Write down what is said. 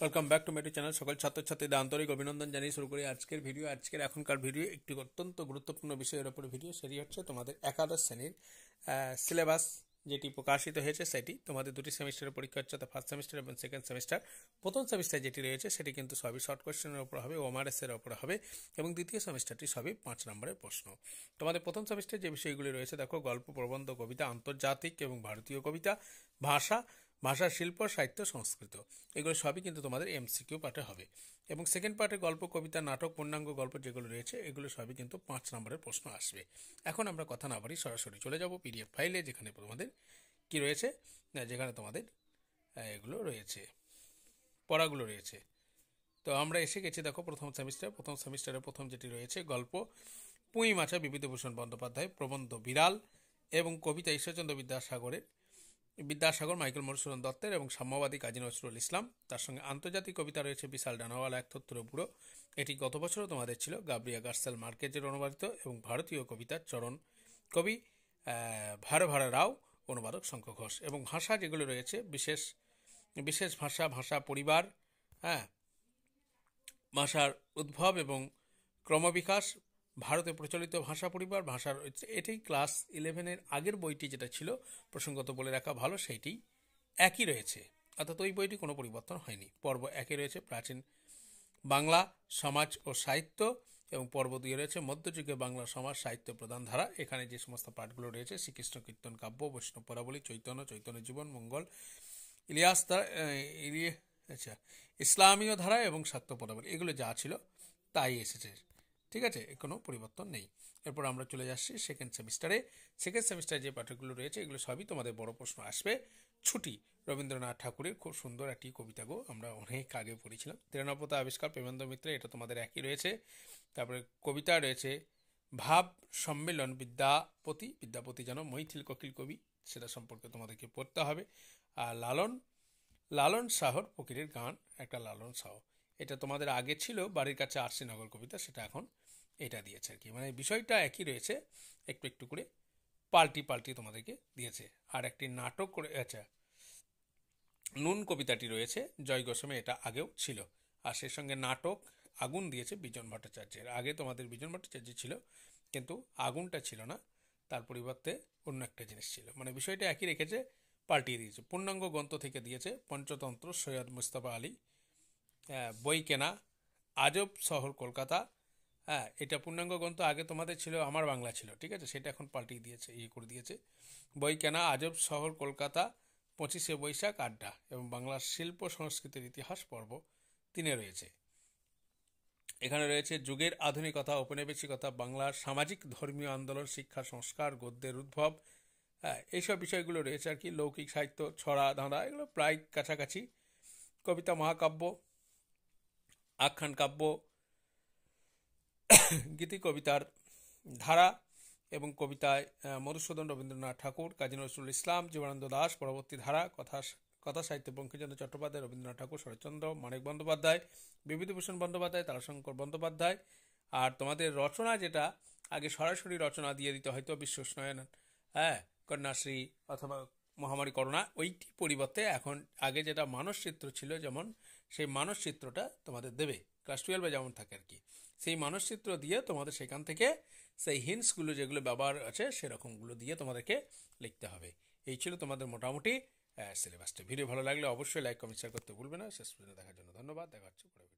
Welcome back to my channel. সকল ছাত্রছাত্রীদের আন্তরিক অভিনন্দন জানিয়ে শুরু করি আজকের ভিডিও। এখনকার ভিডিও একটি অত্যন্ত গুরুত্বপূর্ণ বিষয়ের উপর ভিডিও, সেটি হচ্ছে তোমাদের একাদশ শ্রেণীর সিলেবাস যেটি প্রকাশিত হয়েছে। সেটি তোমাদের দুটি সেমিস্টারের পরীক্ষা হচ্ছে, ফার্স্ট সেমিস্টার এবং সেকেন্ড সেমিস্টার। প্রথম সেমিস্টার যেটি রয়েছে সেটি কিন্তু সবই শর্ট কোয়েশ্চেনের উপর হবে, ওএমআরএস এর উপর হবে, এবং দ্বিতীয় সেমিস্টারটি সবই 5 নম্বরের প্রশ্ন। তোমাদের প্রথম সেমিস্টার যে বিষয়গুলি রয়েছে দেখো, গল্প, প্রবন্ধ, কবিতা, আন্তর্জাতিক এবং ভারতীয় কবিতা, ভাষা, ভাষা, শিল্প, সাহিত্য, সংস্কৃত, এগুলো সবই কিন্তু তোমাদের এমসিকিউ পার্টে হবে। এবং সেকেন্ড পার্টে গল্প, কবিতা, নাটক, পূর্ণাঙ্গ গল্প যেগুলো রয়েছে এগুলো সবই কিন্তু 5 নম্বরের প্রশ্ন আসবে। এখন আমরা কথা না বাড়ি সরাসরি চলে যাব পিডিএফ ফাইলে, যেখানে তোমাদের কি রয়েছে, যেখানে তোমাদের এগুলো রয়েছে, পড়াগুলো রয়েছে। তো আমরা এসে গেছি দেখো প্রথম সেমিস্টারের প্রথম যেটি রয়েছে গল্প, পুঁই মাছা বিভূতিভূষণ বন্দ্যোপাধ্যায়, প্রবন্ধ বিড়াল, এবং কবিতা ঈশ্বরচন্দ্র বিদ্যাসাগর, মাইকেল মধুসূদন দত্তের, এবং সাম্যবাদী কাজী নজরুল ইসলাম। তার সঙ্গে আন্তর্জাতিক কবিতা রয়েছে বিশাল ডানাওয়ালা এক থত্তুর বুড়ো, এটি গত বছরও তোমাদের ছিল, গাব্রিয়া গার্সেল মার্কেজের অনুবাদিত, এবং ভারতীয় কবিতা চরণ কবি ভারে ভারে রাও, অনুবাদক শঙ্খ ঘোষ। এবং ভাষা যেগুলো রয়েছে বিশেষ ভাষা পরিবার, ভাষার উদ্ভব এবং ক্রমবিকাশ, ভারতে প্রচলিত ভাষা পরিবার, ভাষার এটাই ক্লাস 11-এর আগের বইটি যেটা ছিল, প্রসঙ্গত বলে রাখা ভালো, সেইটি একই রয়েছে, অর্থাৎ ওই বইটি কোনো পরিবর্তন হয়নি। পর্ব 1-এ রয়েছে প্রাচীন বাংলা সমাজ ও সাহিত্য, এবং পর্ব 2-এ রয়েছে মধ্যযুগে বাংলা সমাজ সাহিত্য প্রধান ধারা। এখানে যে সমস্ত পাঠগুলো রয়েছে, শ্রীকৃষ্ণ কীর্তন কাব্য, বৈষ্ণব পদাবলী, চৈতন্য জীবন, মঙ্গল, ইলিয়াস ইসলামীয় ধারা এবং শাক্ত পদাবলী, এগুলো যা ছিল তাই এসেছে, ঠিক আছে, কোনো পরিবর্তন নেই। এরপর আমরা চলে যাচ্ছি সেকেন্ড সেমিস্টারে যে পাঠকগুলো রয়েছে এগুলো সবই তোমাদের বড় প্রশ্ন আসবে। ছুটি, রবীন্দ্রনাথ ঠাকুরের খুব সুন্দর একটি কবিতা গো, আমরা অনেক আগে পড়েছিলাম। তৃণপ্রতা আবিষ্কার, প্রেমেন্দ্র মিত্র, এটা তোমাদের একই রয়েছে। তারপরে কবিতা রয়েছে ভাব সম্মেলন, বিদ্যাপতি যেন মৈথিল কোকিল কবি, সেটা সম্পর্কে তোমাদেরকে পড়তে হবে। আর লালন শাহর ফকিরের গান, একটা লালন শাহ, এটা তোমাদের আগে ছিল বাড়ির কাছে আরসিনগর কবিতা, সেটা এখন এটা দিয়েছে আর কি, মানে বিষয়টা একই রয়েছে, একটু করে পাল্টি তোমাদেরকে দিয়েছে। আর একটি নাটক করে, আচ্ছা, নুন কবিতাটি রয়েছে জয় গোস্বামী, এটা আগেও ছিল। আর সেই সঙ্গে নাটক আগুন দিয়েছে বিজন ভট্টাচার্যের। আগে তোমাদের বিজন ভট্টাচার্য ছিল, কিন্তু আগুনটা ছিল না, তার পরিবর্তে অন্য একটা জিনিস ছিল, মানে বিষয়টা একই রেখেছে, পাল্টিয়ে দিয়েছে। পূর্ণাঙ্গ গ্রন্থ থেকে দিয়েছে পঞ্চতন্ত্র, সৈয়দ মুস্তফা আলী, বই কেনা, আজব শহর কলকাতা, এটা পূর্ণাঙ্গ গ্রন্থ। আগে তোমাদের ছিল আমার বাংলা ছিল, ঠিক আছে, সেটা এখন পাল্টিয়ে দিয়েছে, করে দিয়েছে। বই কেনা, আজব শহর কলকাতা, 25শে বৈশাখ, আড্ডা, এবং বাংলার শিল্প সংস্কৃতির ইতিহাস পর্ব 3-এ রয়েছে। এখানে রয়েছে যুগের আধুনিকতা, ঔপনিবেশিকতা, বাংলার সামাজিক ধর্মীয় আন্দোলন, শিক্ষা সংস্কার, গদ্যের উদ্ভব, এইসব বিষয়গুলো রয়েছে আর কি। লৌকিক সাহিত্য, ছড়া ধাঁধা, এগুলো প্রায় কাছাকাছি। কবিতা, মহাকাব্য, আখ্যান কাব্য, গীতি কবিতার ধারা, এবং কবিতায় মধুসূদন, রবীন্দ্রনাথ ঠাকুর, কাজী নজরুল ইসলাম, জীবনানন্দ দাশ, পরবর্তী ধারা, কথা সাহিত্যে বঙ্কিমচন্দ্র চট্টোপাধ্যায়, রবীন্দ্রনাথ ঠাকুর, শরৎচন্দ্র, মানিক বন্দ্যোপাধ্যায়, বিভূতিভূষণ বন্দ্যোপাধ্যায়, তারাশঙ্কর বন্দ্যোপাধ্যায়। আর তোমাদের রচনা যেটা আগে সরাসরি রচনা দিয়ে দিতে হয়তো, বিশ্বস্নয়ন, কন্যাশ্রী অথবা মহামারী করোনা, ওইটি পরিবর্তে এখন আগে যেটা মানসচিত্র ছিল, যেমন সেই মানসচিত্রটা তোমাদের দেবে, ক্লাস 12-এ যেমন থাকে আর কি, সেই মানসচিত্র দিয়ে তোমাদের সেখান থেকে সেই হিন্টসগুলো যেগুলো ব্যবহার আছে সেরকমগুলো দিয়ে তোমাদেরকে লিখতে হবে। এই ছিল তোমাদের মোটামুটি সিলেবাসটা। ভিডিও ভালো লাগলে অবশ্যই লাইক, কমেন্ট, শেয়ার করতে ভুলবে না। শেষ পর্যন্ত দেখার জন্য ধন্যবাদ। দেখা হচ্ছে পরে।